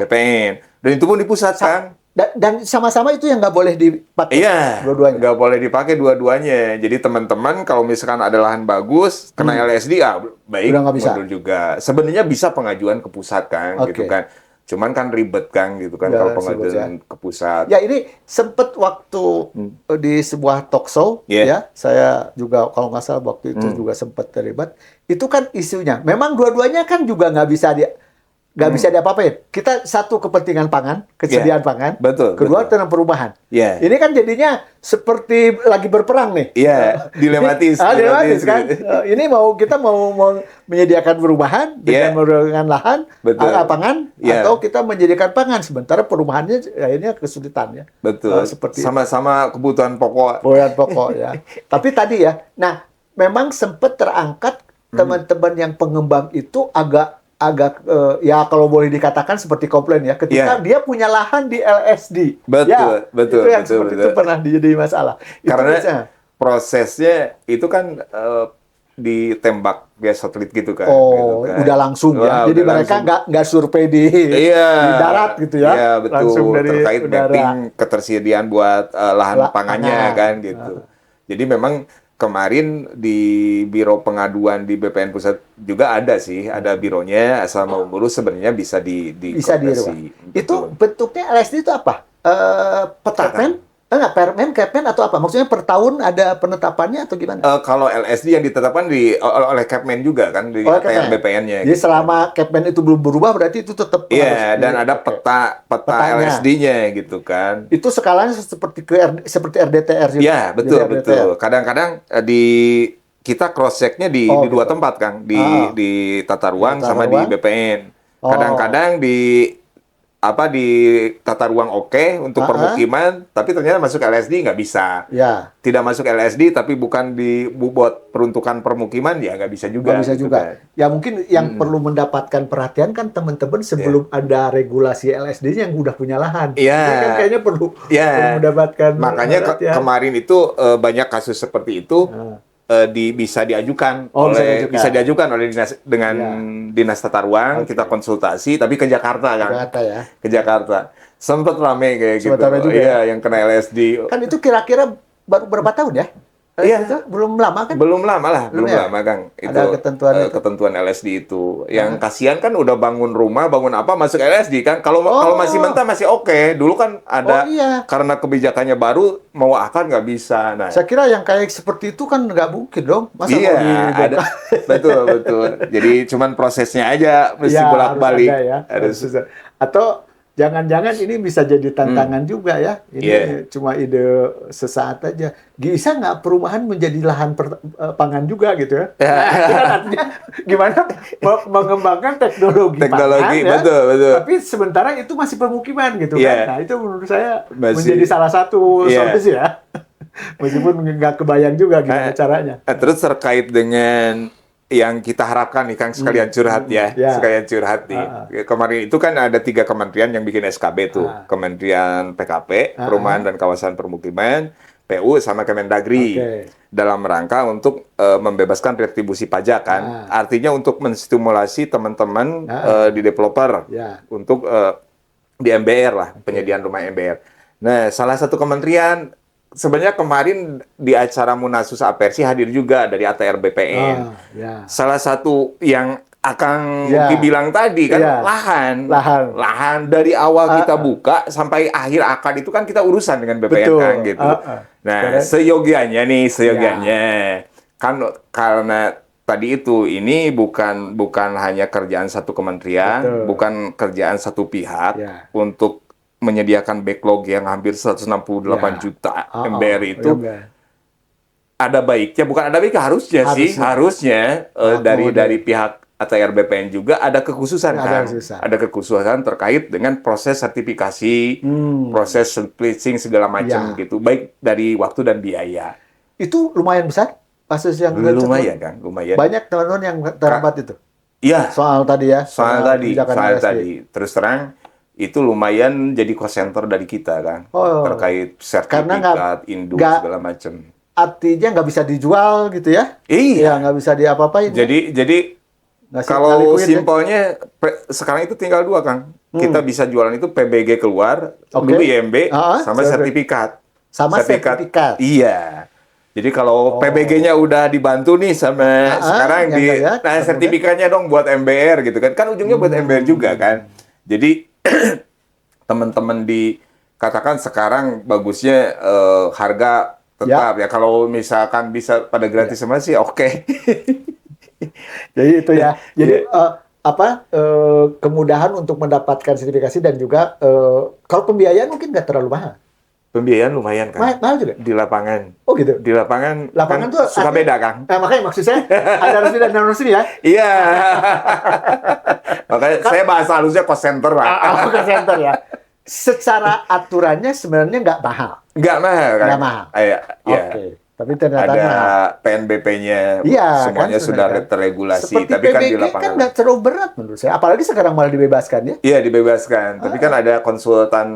Dan itu pun di pusat, kan? Dan sama-sama itu yang nggak boleh dipakai dua-duanya? Nggak boleh dipakai dua-duanya. Jadi teman-teman kalau misalkan ada lahan bagus, kena LSD, baik, mundur juga. Sebenarnya bisa pengajuan ke pusat, kan, gitu kan. Cuman kan ribet kan gitu kan kalau pengajuan ke pusat. Ya ini sempat waktu di sebuah talk show ya, saya juga kalau nggak salah waktu itu juga sempat terlibat. Itu kan isunya. Memang dua-duanya kan juga nggak bisa nggak bisa diapa-apain. Kita satu kepentingan pangan, kesediaan pangan. Betul. Kedua betul. tentang perubahan. Iya. Ini kan jadinya seperti lagi berperang nih. Iya, dilematis. Dilematis kan. Ini kita mau menyediakan perubahan dengan menyediakan lahan, pangan, atau kita menyediakan pangan sementara perubahannya akhirnya kesulitan ya. Betul. Seperti sama-sama kebutuhan pokok. kebutuhan pokok ya. Tapi tadi ya, nah memang sempat terangkat teman-teman yang pengembang itu agak ya kalau boleh dikatakan seperti komplain ya ketika dia punya lahan di LSD. Betul, ya, betul. Itu yang seperti itu pernah jadi masalah. Karena prosesnya itu kan ditembak via satelit gitu kan. Oh, gitu kan. udah langsung ya. Jadi mereka nggak survei di darat gitu ya. Iya, betul. Langsung dari terkait udara. mapping ketersediaan buat lahan pangannya kan gitu. Jadi memang kemarin di Biro Pengaduan di BPN Pusat juga ada sih, ada bironya, asal mau ngurus sebenarnya bisa Bisa dikonversi. Itu bentuknya LSD itu apa? Permen? Enggak, permen, Kepmen atau apa? Maksudnya per tahun ada penetapannya atau gimana? Kalau LSD yang ditetapkan oleh Kepmen juga kan, di ATR BPN-nya. Jadi selama Kepmen itu belum berubah berarti itu tetap Iya, dan ada peta LSD-nya gitu kan. Itu skalanya seperti RDTR juga. Iya, betul. Kadang-kadang kita cross check-nya di dua tempat, Kang. Di tata ruang sama di BPN. Kadang-kadang di tata ruang untuk permukiman, tapi ternyata masuk LSD nggak bisa. Ya. Tidak masuk LSD, tapi bukan buat peruntukan permukiman, ya nggak bisa juga. Nggak bisa gitu juga. kan. Ya mungkin yang perlu mendapatkan perhatian kan teman-teman sebelum ada regulasi LSD yang udah punya lahan. Iya. Ini kan kayaknya perlu mendapatkan Makanya kemarin itu banyak kasus seperti itu. Bisa diajukan oleh dinas tata ruang. Kita konsultasi tapi ke Jakarta kan. Ke Jakarta sempat rame kayak gitu. Yang kena LSD kan itu kira-kira baru berapa tahun ya? Itu belum lama kan? Belum lama, Kang. Itu ada ketentuan LSD itu. Yang kasihan kan udah bangun rumah, bangun apa masuk LSD kan. Kalau masih mentah masih oke. Dulu kan ada karena kebijakannya baru mau akar nggak bisa. Nah, saya kira yang kayak seperti itu kan nggak mungkin dong. Masa ada. Betul. Jadi cuman prosesnya aja mesti bolak-balik. Atau jangan-jangan ini bisa jadi tantangan juga ya. Ini cuma ide sesaat aja. Bisa nggak perumahan menjadi lahan pangan juga gitu ya? Itu kan artinya gimana mengembangkan teknologi pangan ya. Betul. Tapi sementara itu masih permukiman gitu kan. Nah itu menurut saya menjadi salah satu solusi ya. Meskipun nggak kebayang juga gimana caranya. Terus terkait dengan yang kita harapkan nih Kang, sekalian curhat sekalian curhat nih. Kemarin itu kan ada 3 kementerian yang bikin SKB tuh. Kementerian PKP, Perumahan dan Kawasan Permukiman, PU sama Kemendagri. Dalam rangka untuk membebaskan retribusi pajak kan. Artinya untuk menstimulasi teman-teman di developer untuk di MBR lah, penyediaan rumah MBR. Nah, salah satu kementerian sebenarnya kemarin di acara Munasus Apersi hadir juga dari ATR BPN. Salah satu yang Akang bilang tadi kan lahan dari awal kita buka sampai akhir akad itu kan kita urusan dengan BPN kan gitu. Nah, seyogianya kan karena tadi itu ini bukan hanya kerjaan satu kementerian, bukan kerjaan satu pihak untuk menyediakan backlog yang hampir 168 juta MBR itu. Ada baiknya, bukan ada baiknya, harusnya dari pihak ATR BPN juga ada kekhususan kan. Ada kekhususan terkait dengan proses sertifikasi, proses leasing segala macam gitu, baik dari waktu dan biaya. Itu lumayan besar kasus yang lumayan kan, lumayan. Banyak teman-teman yang terhambat itu. Iya. Soal tadi. Terus terang itu lumayan jadi cost center dari kita kan, terkait sertifikat, induk segala macam. Artinya nggak bisa dijual gitu ya? Iya, nggak bisa diapa-apain. Jadi kalau simpelnya sekarang itu tinggal 2 Kang. Kita bisa jualan itu PBG keluar, dulu IMB sama sertifikat. Sertifikat. Iya. Jadi kalau PBG-nya udah dibantu nih sama sekarang sertifikatnya dong buat MBR gitu kan. Kan ujungnya buat MBR juga kan. Jadi teman-teman katakan sekarang bagusnya harga tetap ya. Kalau misalkan bisa pada gratis semua sih oke. Jadi itu ya. Jadi kemudahan untuk mendapatkan sertifikasi dan juga kalau pembiayaan mungkin nggak terlalu mahal. Pembiayaan lumayan kan Mahal juga? di lapangan. Oh gitu. Di lapangan Lapangan kan tuh suka artinya- beda, Kang. Makanya maksud saya ada resmi dan non resmi ya. Iya. Makanya saya bahasa halusnya cost center lah. Ke center ya. Secara aturannya sebenarnya nggak mahal. Nggak mahal kan? Nggak mahal. Iya. Oke. Tapi ternyata Ada mahal. PNBP-nya, Iya, semuanya kan, sudah sebenarnya. terregulasi. Seperti Tapi kan di PBG kan lapangan. nggak terlalu berat menurut saya. Apalagi sekarang malah dibebaskan ya. Iya, dibebaskan. Tapi kan ada konsultan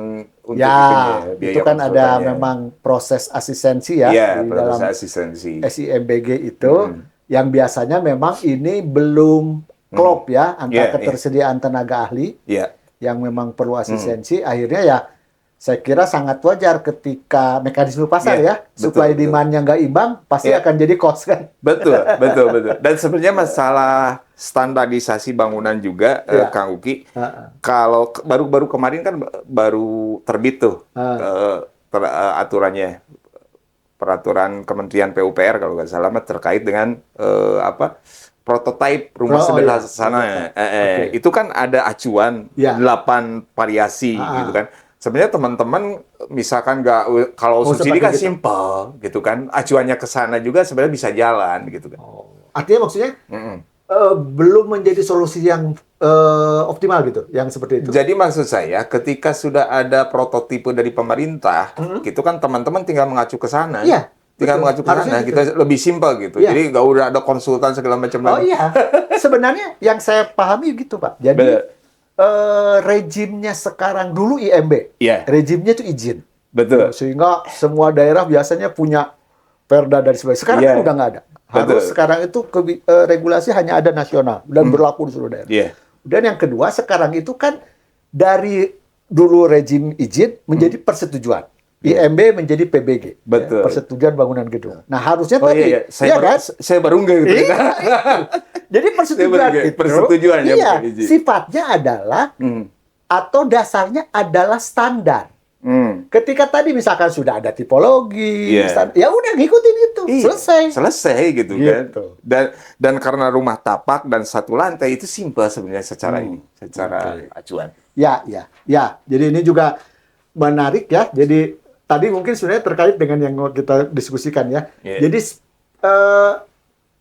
untuk itunya, Ya, biaya itu kan ada konsultannya. memang proses asistensi ya Iya, di proses dalam asistensi. SIMBG itu yang biasanya memang ini belum klop ya antara Iya, ketersediaan tenaga ahli Iya. yang memang perlu asistensi. Akhirnya ya saya kira sangat wajar ketika mekanisme pasar Iya, ya betul, supply betul. demand-nya nggak imbang pasti Iya. akan jadi cost kan. Betul, betul. Dan sebenarnya masalah standarisasi bangunan juga, Iya. Kang Uki, Heeh. kalau baru kemarin kan baru terbit tuh aturannya, peraturan Kementerian PUPR kalau nggak salah terkait dengan prototipe rumah Oh, sederhana. iya. Oke. Itu kan ada acuan Iya. 8 variasi gitu kan. Sebenarnya teman-teman misalkan kalau Oh, subsidi kan seperti gitu. simple gitu kan, acuannya ke sana juga sebenarnya bisa jalan gitu kan. Artinya maksudnya Mm-mm. belum menjadi solusi yang optimal gitu, yang seperti itu. Jadi maksud saya ketika sudah ada prototipe dari pemerintah, itu kan teman-teman tinggal mengacu ke sana. Iya, Tinggal betul. mengacu ke Harusnya sana, gitu. kita lebih simpel gitu. Iya. Jadi nggak udah ada konsultan segala macam. Oh iya, sebenarnya yang saya pahami gitu Pak. Jadi Betul. rejimnya sekarang dulu IMB, Iya. rejimnya itu izin. Betul. Sehingga semua daerah biasanya punya perda dan sebagainya. Sekarang Iya. kan udah nggak ada. Harus Betul. sekarang itu regulasi hanya ada nasional dan berlaku di seluruh daerah. Iya. Dan yang kedua sekarang itu kan dari dulu rejim izin menjadi persetujuan. IMB menjadi PBG. Betul. Persetujuan bangunan gedung. Nah harusnya Oh tadi, iya, Saya, iya baru, kan? saya baru nggak gitu. Iya, jadi persetujuan Saya itu, persetujuan ya, iya, Pak Iji. sifatnya adalah atau dasarnya adalah standar. Ketika tadi misalkan sudah ada tipologi, Iya. ya udah ngikutin itu, selesai. Selesai gitu kan. Gitu. Dan karena rumah tapak dan satu lantai itu simpel sebenarnya secara ini, secara acuan. Ya. Jadi ini juga menarik ya. Jadi tadi mungkin sebenarnya terkait dengan yang mau kita diskusikan ya. Iya. Jadi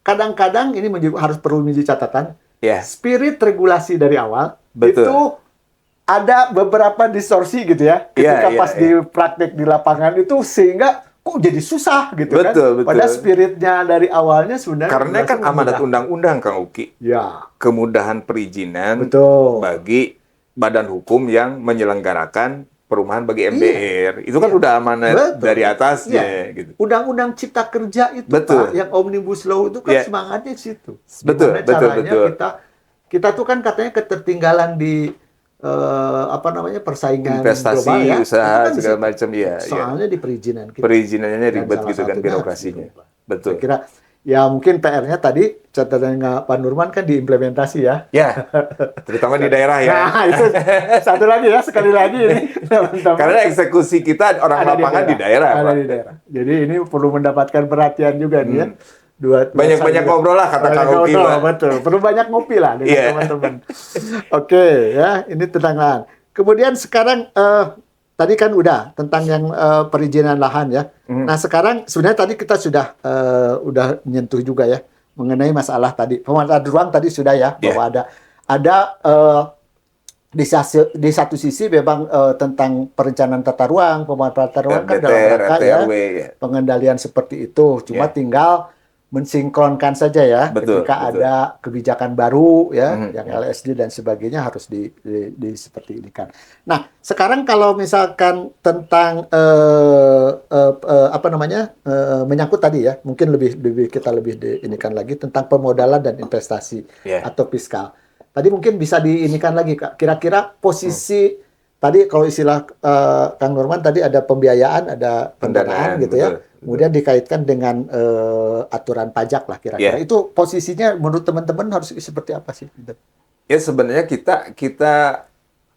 kadang-kadang ini harus perlu menjadi catatan. Iya. Spirit regulasi dari awal Betul. itu ada beberapa distorsi gitu ya. Ketika Iya, pas iya. di praktek di lapangan itu sehingga kok jadi susah gitu kan. Betul. Padahal spiritnya dari awalnya sebenarnya Karena kan regulasi amanat memudah. undang-undang, Kang Uki, Ya, kemudahan perizinan betul. bagi badan hukum yang menyelenggarakan perumahan bagi MBR. Itu kan udah amanat Betul. dari atasnya Iya. gitu. Undang-undang Cipta Kerja itu Betul. Pak, yang Omnibus Law itu kan Iya. semangatnya di situ. Betul, Gimana betul, caranya betul. kita tuh kan katanya ketertinggalan di persaingan Investasi, global ya. usaha, Itu kan di segala situ. macam, iya, iya. Soalnya di perizinan kita. Perizinannya Dan ribet salah gitu kan satunya birokrasinya. harus dirubah. Betul. Saya kira ya mungkin PR-nya tadi catatannya Pak Nurman kan diimplementasi ya. Ya, terutama di daerah ya. Nah, itu satu lagi ya, sekali lagi ini. teman-teman. Karena eksekusi kita orang Ada lapangan di daerah, Ada Pak. di daerah. Jadi ini perlu mendapatkan perhatian juga nih ya. Banyak-banyak ngobrol lah kata Kang Uki, Pak. Betul. Perlu banyak ngopi lah dengan Iya. teman-teman. Oke, ya, ini tentang lahan. Kemudian sekarang tadi kan udah tentang yang perizinan lahan ya. Nah, sekarang sebenarnya tadi kita sudah udah menyentuh juga ya mengenai masalah tadi. Pemanfaatan ruang tadi sudah ya bahwa ada di satu sisi memang tentang perencanaan tata ruang, pemanfaatan ruang kan dalam RDTR, rangka ya RTRW, ya. pengendalian seperti itu. Cuma tinggal mensinkronkan saja ya. Betul, Ketika betul. ada kebijakan baru ya, yang LSD dan sebagainya harus di seperti ini kan. Nah, sekarang kalau misalkan tentang menyangkut tadi ya, mungkin kita lebih diinikan lagi tentang pemodalan dan investasi atau fiskal. Tadi mungkin bisa diinikan lagi, Kak. Kira-kira posisi tadi kalau istilah Kang Norman tadi ada pembiayaan, ada pendanaan gitu ya. betul. Kemudian dikaitkan dengan aturan pajak lah kira-kira. Itu posisinya menurut teman-teman harus seperti apa sih? Ya sebenarnya kita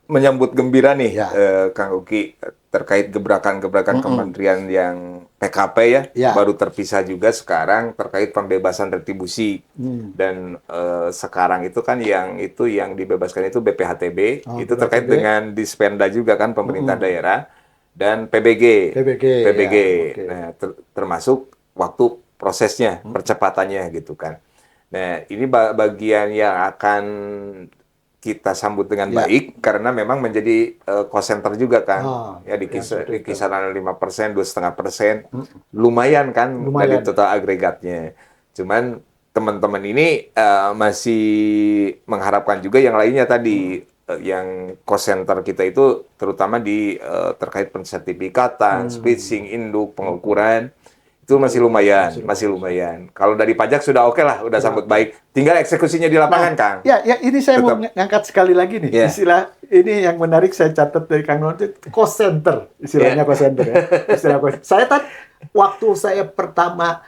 menyambut gembira nih, Ya. Kang Uki, terkait gebrakan-gebrakan kementerian yang PKP ya, Ya. baru terpisah juga sekarang terkait pembebasan retribusi. Dan sekarang itu kan yang dibebaskan itu BPHTB, Oh, itu terkait BPHTB. dengan Dispenda juga kan pemerintah daerah dan PBG. PBG, PBG. ya, oke. Nah, termasuk waktu prosesnya, percepatannya gitu kan. Nah, ini bagian yang akan kita sambut dengan Ya. baik karena memang menjadi cost center juga kan. Oh, Ya di ya, seperti di itu. kisaran 5%, 2,5%. Lumayan kan dari Lumayan. total agregatnya. Cuman teman-teman ini masih mengharapkan juga yang lainnya tadi yang cost center kita itu terutama di terkait pensertifikatan, switching, induk, pengukuran itu masih lumayan. Kalau dari pajak sudah oke lah, udah sambut baik. Tinggal eksekusinya di lapangan, Kang. Ya, ini saya mau Tetap. ngangkat sekali lagi nih. Ya. Istilah ini yang menarik saya catat dari Kang Non itu cost center. Istilahnya Ya. cost center ya. Istilah cost. Saya waktu saya pertama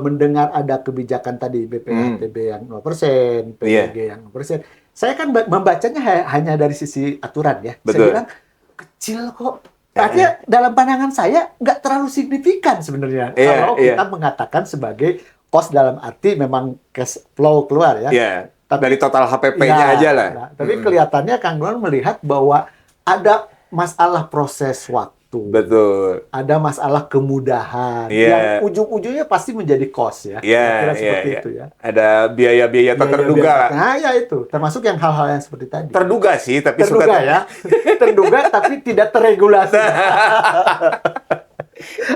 mendengar ada kebijakan tadi BPHTB yang 0%, PBG yang 0%. Saya kan membacanya hanya dari sisi aturan ya. Betul. Saya bilang kecil kok. Artinya dalam pandangan saya nggak terlalu signifikan sebenarnya kalau kita mengatakan sebagai cost dalam arti memang cash flow keluar ya. Iya. Tapi Dari total HPP-nya aja lah. Nah, tapi kelihatannya Kang Don melihat bahwa ada masalah proses waktu. Betul. Ada masalah kemudahan Iya. yang ujung-ujungnya pasti menjadi cost ya. Iya, Kira-kira seperti iya. itu ya. Ada biaya-biaya tak terduga lah. Nah, ya itu. Termasuk yang hal-hal yang seperti tadi. Terduga sih, tapi Terduga suka ya. Terduga tapi tidak terregulasi.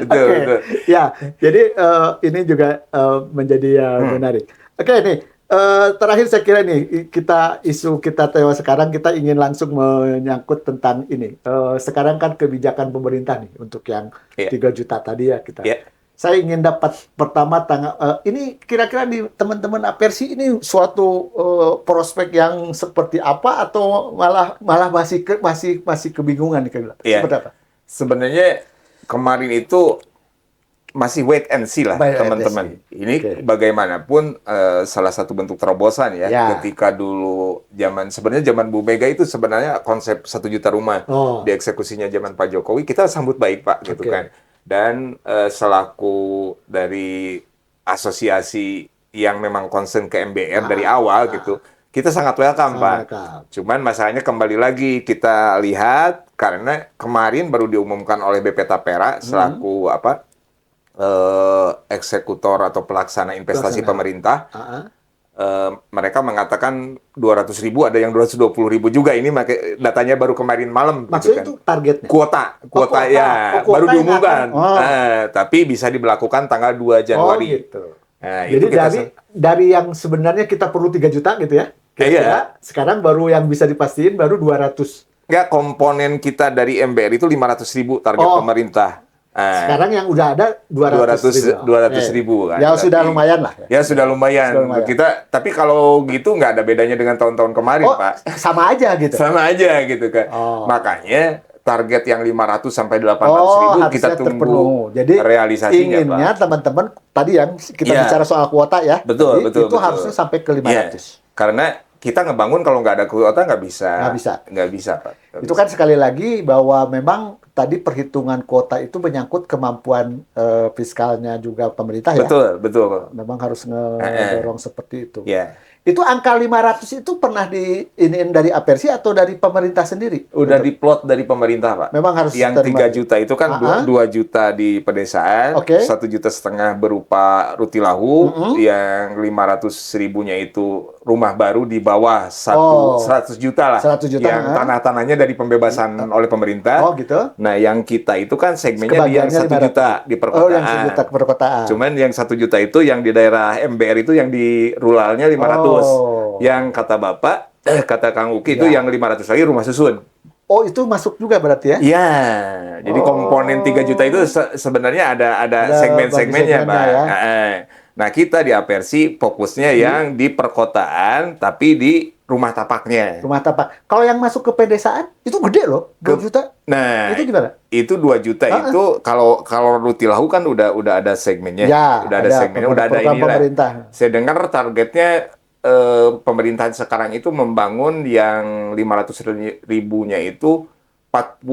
betul, Oke. betul. Ya, jadi ini juga menjadi menarik. Oke, nih terakhir saya kira nih isu kita tewas sekarang kita ingin langsung menyangkut tentang ini. Sekarang kan kebijakan pemerintah nih untuk yang 3 juta tadi ya kita. Saya ingin dapat pertama ini kira-kira di teman-teman Apersi ini suatu prospek yang seperti apa atau malah masih kebingungan nih Kang? Seperti apa? Sebenarnya kemarin itu masih wait and see lah teman-teman. Ini bagaimanapun salah satu bentuk terobosan ya. Ketika dulu sebenarnya zaman Bu Mega itu sebenarnya konsep 1 juta rumah dieksekusinya zaman Pak Jokowi kita sambut baik Pak gitu kan. Dan selaku dari asosiasi yang memang concern ke MBR dari awal gitu, kita sangat welcome Pak. Cuman masalahnya kembali lagi kita lihat karena kemarin baru diumumkan oleh BP Tapera selaku eksekutor atau pelaksana investasi pemerintah. Mereka mengatakan 200.000, ada yang 220.000 juga. Ini datanya baru kemarin malam. Maksudnya gitu itu targetnya? Kuota ya, baru diumumkan. Tapi bisa diberlakukan tanggal 2 Januari. Gitu. Nah, jadi dari yang sebenarnya kita perlu 3 juta gitu ya. Sekarang baru yang bisa dipastiin baru 200. Enggak, komponen kita dari MBR itu 500.000 target pemerintah. Sekarang yang udah ada 200.000 kan. Ya sudah lumayan lah. Ya sudah lumayan. Tapi kalau gitu nggak ada bedanya dengan tahun-tahun kemarin, Pak. Sama aja gitu. Sama aja gitu kan. Makanya target yang 500 sampai 800.000 kita tunggu terpenuh. Jadi realisasinya, inginnya teman-teman tadi yang kita bicara soal kuota ya. Betul. Itu harusnya sampai ke 500. Karena kita ngebangun kalau nggak ada kuota nggak bisa. Nggak bisa, Pak. Itu kan sekali lagi bahwa memang tadi perhitungan kuota itu menyangkut kemampuan fiskalnya juga pemerintah ya. Betul. Memang harus ngedorong seperti itu. Itu angka 500 itu pernah diiniin dari Apersi atau dari pemerintah sendiri? Udah diplot dari pemerintah, Pak. Memang harus yang 3 juta itu kan 2 juta di pedesaan, 1,5 juta berupa rutilahu, yang 500.000-nya itu rumah baru di bawah 100 juta lah. 100 juta, yang tanah-tanahnya dari pembebasan oleh pemerintah. Gitu. Nah, yang kita itu kan segmennya yang 1 juta di perkotaan. yang 1 juta ke perkotaan. Cuman yang 1 juta itu yang di daerah MBR itu yang di ruralnya 500. Yang kata Bapak, kata Kang Uki itu yang 500 lagi rumah susun. Itu masuk juga berarti ya? Iya. Jadi komponen 3 juta itu sebenarnya ada segmen-segmennya, Pak. Nah, kita di Apersi fokusnya yang di perkotaan tapi di rumah tapaknya. Rumah tapak. Kalau yang masuk ke pedesaan itu gede loh, 2 juta. Nah, itu gimana? Itu 2 juta itu kalau rutilahu kan udah ada segmennya. Udah ada segmennya, udah ada inilah. pemerintah. Saya dengar targetnya pemerintahan sekarang itu membangun yang 500 ribunya itu 40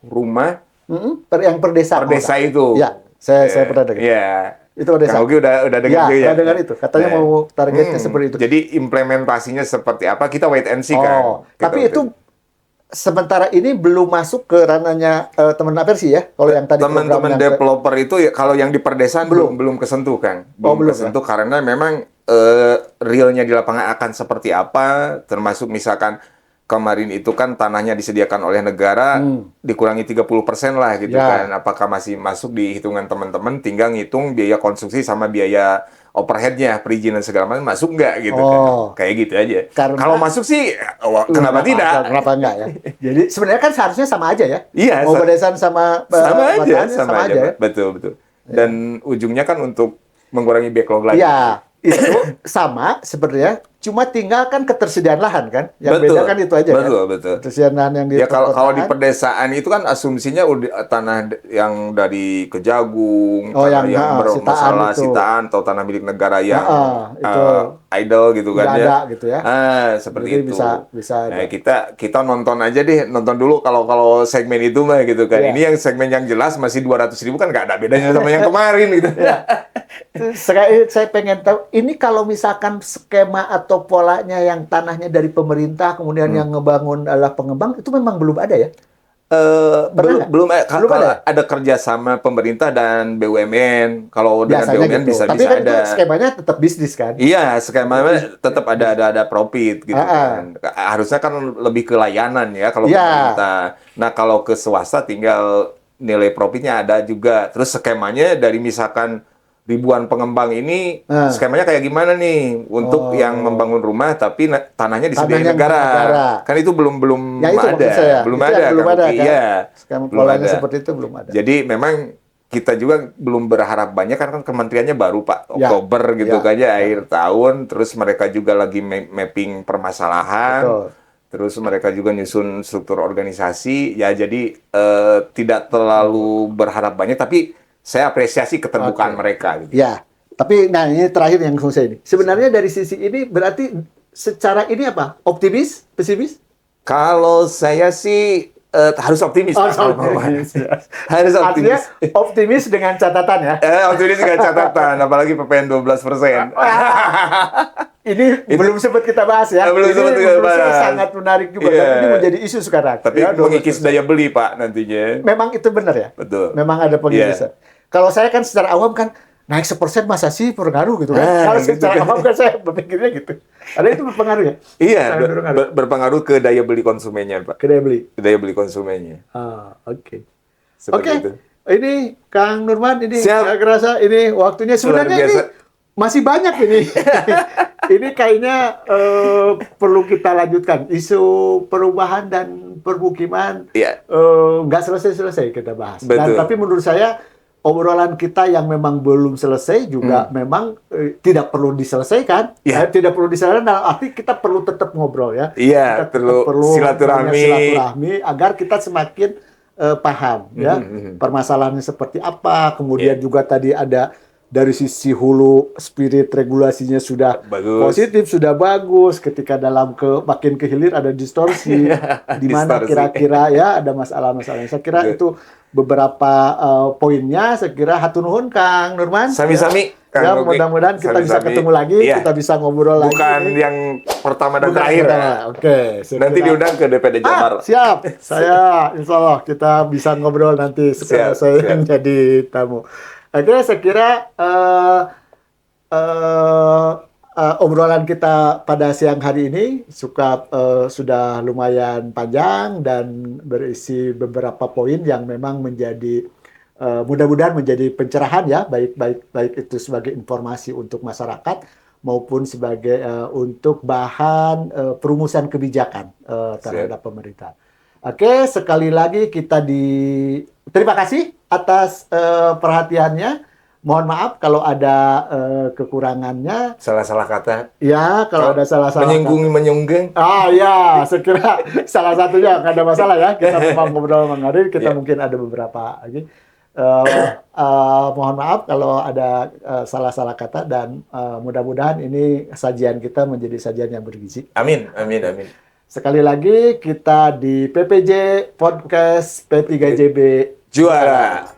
rumah Yang per desa. per desa itu. Ya, saya pernah dengar. Iya. Itu per desa. Kang Ugi udah dengar Ya, juga ya. pernah dengar itu. Katanya Nah, mau targetnya seperti itu. Jadi implementasinya seperti apa kita wait and see kan. Kita Tapi wait itu and- sementara ini belum masuk ke ranahnya teman Apersi ya. Kalau yang tadi teman-teman program yang developer itu ya, kalau yang di perdesaan belum kesentuh kan. belum, Kesentuh karena memang realnya di lapangan akan seperti apa, termasuk misalkan kemarin itu kan tanahnya disediakan oleh negara dikurangi 30% lah gitu Ya. kan. Apakah masih masuk di hitungan teman-teman, tinggal ngitung biaya konstruksi sama biaya overhead-nya, perizinan segala macam masuk nggak gitu kan. Kayak gitu aja. Karena- Kalau masuk sih kenapa tidak? Kenapa enggak ya? Jadi sebenarnya kan seharusnya sama aja ya. Iya, Mau pedesaan sama sama aja, Batannya sama aja, ya. Pak. Betul. Dan ujungnya kan untuk mengurangi backlog lagi. Iya, itu sama sebenarnya. Cuma tinggal kan ketersediaan lahan kan. Yang Betul, beda kan itu aja betul, kan. betul. Ketersediaan lahan yang di Ya kalau di perkotaan. pedesaan itu kan asumsinya udah tanah yang dari Kejagung, Oh, tanah yang bermasalah sitaan itu. sitaan atau tanah milik negara yang itu idle gitu kan udah ya. ada gitu ya. Seperti Jadi itu. bisa Nah, kita nonton aja deh, nonton dulu kalau segmen itu mah gitu kan. Iya. Ini yang segmen yang jelas masih 200.000 kan nggak ada bedanya sama yang kemarin gitu. Saya pengen tahu, ini kalau misalkan skema atau polanya yang tanahnya dari pemerintah, kemudian yang ngebangun adalah pengembang, itu memang belum ada ya? Pernah nggak? Belum Belum ada? ada kerjasama pemerintah dan BUMN. Kalau dengan Biasanya BUMN gitu. Tapi bisa kan itu ada. skemanya tetap bisnis kan? Iya, skemanya tetap ada profit gitu kan. Harusnya kan lebih ke layanan ya kalau pemerintah. Nah, kalau ke swasta tinggal nilai profitnya ada juga. Terus skemanya dari misalkan ribuan pengembang ini, skemanya kayak gimana nih untuk yang membangun rumah tapi tanahnya disediain negara. Kan itu belum Ya, itu ada. maksud saya. Belum Itu ada yang belum Kang ada Uki. kan? Iya, Skema belum polanya ada. seperti itu belum ada. Jadi memang kita juga belum berharap banyak karena kan kementeriannya baru Pak, Oktober gitu kan ya, akhir tahun. Terus mereka juga lagi mapping permasalahan. Betul. Terus mereka juga nyusun struktur organisasi. Ya jadi tidak terlalu berharap banyak, tapi saya apresiasi keterbukaan mereka. Gitu. Ya, tapi nah ini terakhir yang saya ini. Sebenarnya dari sisi ini berarti secara ini apa? Optimis? Pesimis? Kalau saya sih harus optimis. Pak. Optimis. Harus optimis. Artinya optimis dengan catatan ya. Optimis dengan catatan, apalagi PPN 12%. Ini belum sempat kita bahas ya. Belum sempat kita menurut saya bahas. sangat menarik juga. Iya. Dan ini menjadi isu sekarang. Tapi Ya, mengikis daya beli Pak nantinya. memang itu benar ya. Betul. Memang ada pengikisan. Kalau saya kan secara awam kan naik 1% masa sih berpengaruh gitu kan. Kalau gitu secara kan. awam kan saya berpikirnya gitu. Ada itu berpengaruh ya? Iya, Sangat berpengaruh. berpengaruh ke daya beli konsumennya Pak. Ke daya beli. Ke daya beli konsumennya. Oke. Seperti itu. Ini Kang Nurman, ini Siap. saya kerasa ini waktunya sebenarnya Luar ini biasa. masih banyak ini. Ini kayaknya perlu kita lanjutkan. Isu perubahan dan permukiman Iya. nggak selesai-selesai kita bahas. Dan Betul. tapi menurut saya obrolan kita yang memang belum selesai juga memang tidak perlu diselesaikan. Iya. Tidak perlu diselesaikan dalam arti kita perlu tetap ngobrol ya. Iya, Kita perlu silaturahmi. banyak silaturahmi agar kita semakin paham ya permasalahannya seperti apa. Kemudian juga tadi ada dari sisi hulu spirit regulasinya sudah Bagus. positif, sudah bagus. Ketika dalam makin ke hilir ada distorsi. Di mana Distorsi. kira-kira ya ada masalah-masalah. Saya kira itu beberapa poinnya. Saya kira hatur nuhun Kang Nurman. Sami-sami, Kang Ya, Nugi. mudah-mudahan kita bisa Sami-sami. ketemu lagi, Iya. kita bisa ngobrol lagi. Bukan yang pertama dan Bukan terakhir. pertama. Oke. saya Nanti kira- diundang ke DPD Jabar. Siap. Saya insya Allah kita bisa ngobrol nanti setelah saya siap. yang jadi tamu. Oke, saya kira obrolan kita pada siang hari ini sudah lumayan panjang dan berisi beberapa poin yang memang menjadi mudah-mudahan menjadi pencerahan ya, baik itu sebagai informasi untuk masyarakat maupun sebagai untuk bahan perumusan kebijakan terhadap pemerintah. Oke, sekali lagi terima kasih atas perhatiannya. Mohon maaf kalau ada kekurangannya. Salah-salah kata. Ya, kalau ada salah-salah. Menyinggung. Ya, saya kira salah satunya nggak ada masalah ya. Kita memang ngobrol mengalir, kita mungkin ada beberapa lagi. Mohon maaf kalau ada salah-salah kata dan mudah-mudahan ini sajian kita menjadi sajian yang bergizi. Amin, amin, amin. Sekali lagi kita di PPJ Podcast P3JB Juara.